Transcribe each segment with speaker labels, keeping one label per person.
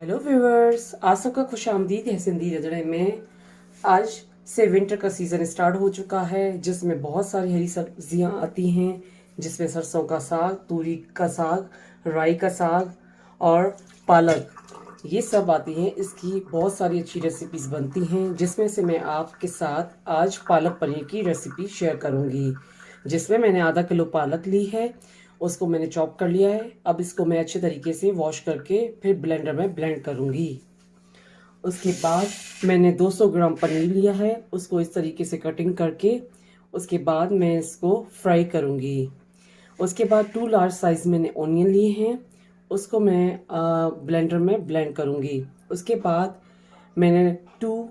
Speaker 1: Hello viewers, आप सबका खुश आमदीद है सिंधी रजड़े में। आज से विंटर का सीज़न स्टार्ट हो चुका है, जिसमें बहुत सारी हरी सब्जियां आती हैं, जिसमें सरसों का साग, तूरी का साग, राई का साग और पालक, ये सब आती हैं। इसकी बहुत सारी अच्छी रेसिपीज़ बनती हैं, जिसमें से मैं आपके साथ आज पालक पनीर की रेसिपी शेयर करूंगी। जिसमें मैंने आधा किलो पालक ली है, उसको मैंने चॉप कर लिया है। अब इसको मैं अच्छे तरीके से वॉश करके फिर ब्लेंडर में ब्लेंड करूंगी। उसके बाद मैंने 200 ग्राम पनीर लिया है, उसको इस तरीके से कटिंग करके उसके बाद मैं इसको फ्राई करूंगी। उसके बाद 2 लार्ज साइज मैंने ऑनियन लिए हैं, उसको मैं ब्लेंडर में ब्लेंड करूंगी। उसके बाद मैंने 2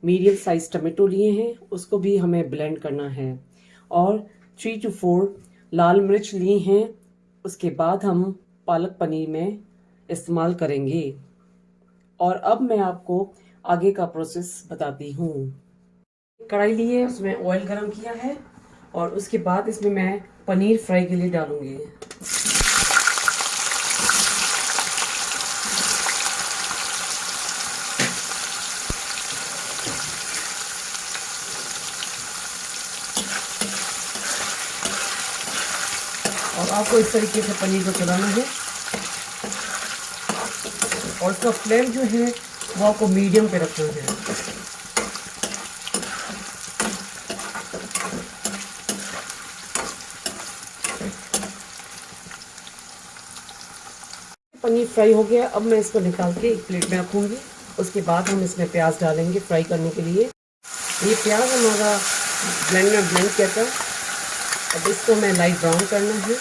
Speaker 1: मीडियम साइज टमाटो लिए हैं, उसको भी हमें ब्लेंड करना है। और 3 to 4 लाल मिर्च लिए हैं, उसके बाद हम पालक पनीर में इस्तेमाल करेंगे। और अब मैं आपको आगे का प्रोसेस बताती हूँ। कढ़ाई ली है, उसमें ऑयल गरम किया है और उसके बाद इसमें मैं पनीर फ्राई के लिए डालूंगी। और आपको इस तरीके से पनीर को चलाना है और इसका फ्लेम जो है वो आपको मीडियम पे रखना है। पनीर फ्राई हो गया, अब मैं इसको निकाल के एक प्लेट में रखूंगी। उसके बाद हम इसमें प्याज डालेंगे फ्राई करने के लिए। ये प्याज हमारा ब्लेंड में ब्लेंड किया था, अब इसको मैं लाइट ब्राउन करना है।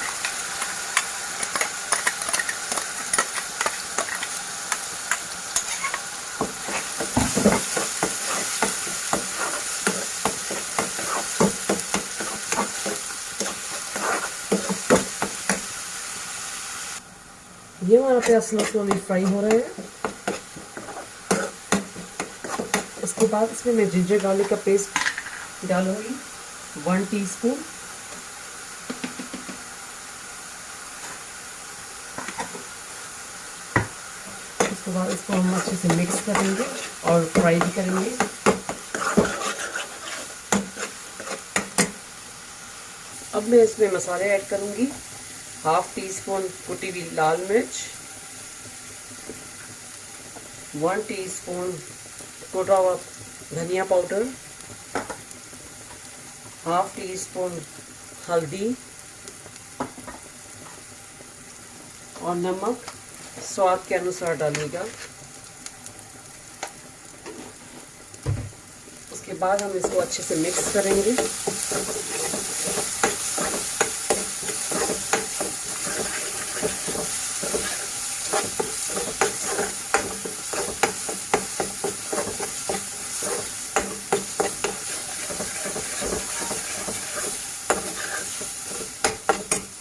Speaker 1: ये हमारा प्याज स्लोली फ्राई हो रहे हैं। उसके बाद इसमें मैं जिंजर गार्लिक का पेस्ट डालूंगी 1 टीस्पून। उसके बाद इसको हम अच्छे से मिक्स करेंगे और फ्राई भी करेंगे। अब मैं इसमें मसाले ऐड करूंगी। 1/2 टीस्पून कुटी हुई लाल मिर्च, 1 टीस्पून कुटा हुआ धनिया पाउडर, 1/2 टीस्पून हल्दी और नमक स्वाद के अनुसार डालिएगा। उसके बाद हम इसको अच्छे से मिक्स करेंगे।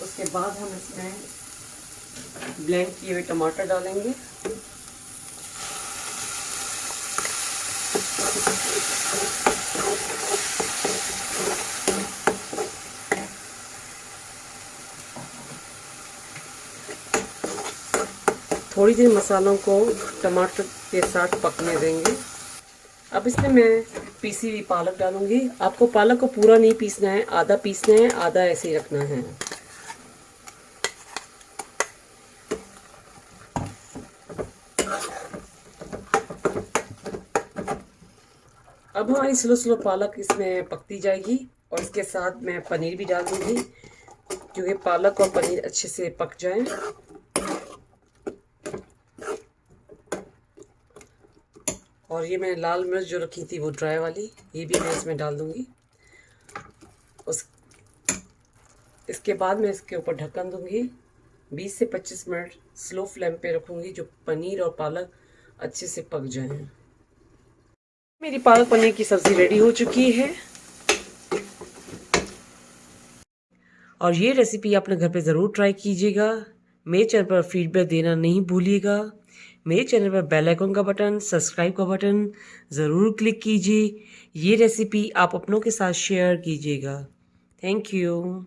Speaker 1: उसके बाद हम इसमें ब्लेंड किए हुए टमाटर डालेंगे। थोड़ी देर मसालों को टमाटर के साथ पकने देंगे। अब इसमें मैं पीसी हुई पालक डालूंगी। आपको पालक को पूरा नहीं पीसना है, आधा पीसना है, आधा ऐसे ही रखना है। अब हमारी स्लो पालक इसमें पकती जाएगी और इसके साथ मैं पनीर भी डाल दूंगी, क्योंकि पालक और पनीर अच्छे से पक जाए। और ये मैंने लाल मिर्च जो रखी थी वो ड्राई वाली, ये भी मैं इसमें डाल दूंगी। इसके बाद मैं इसके ऊपर ढक्कन दूंगी। 20 से 25 मिनट स्लो फ्लेम पे रखूंगी, जो पनीर और पालक अच्छे से पक जाएं। मेरी पालक पनीर की सब्जी रेडी हो चुकी है और ये रेसिपी अपने घर पे ज़रूर ट्राई कीजिएगा। मेरे चैनल पर फीडबैक देना नहीं भूलिएगा। मेरे चैनल पर बेल आइकन का बटन, सब्सक्राइब का बटन ज़रूर क्लिक कीजिए। ये रेसिपी आप अपनों के साथ शेयर कीजिएगा। Thank you.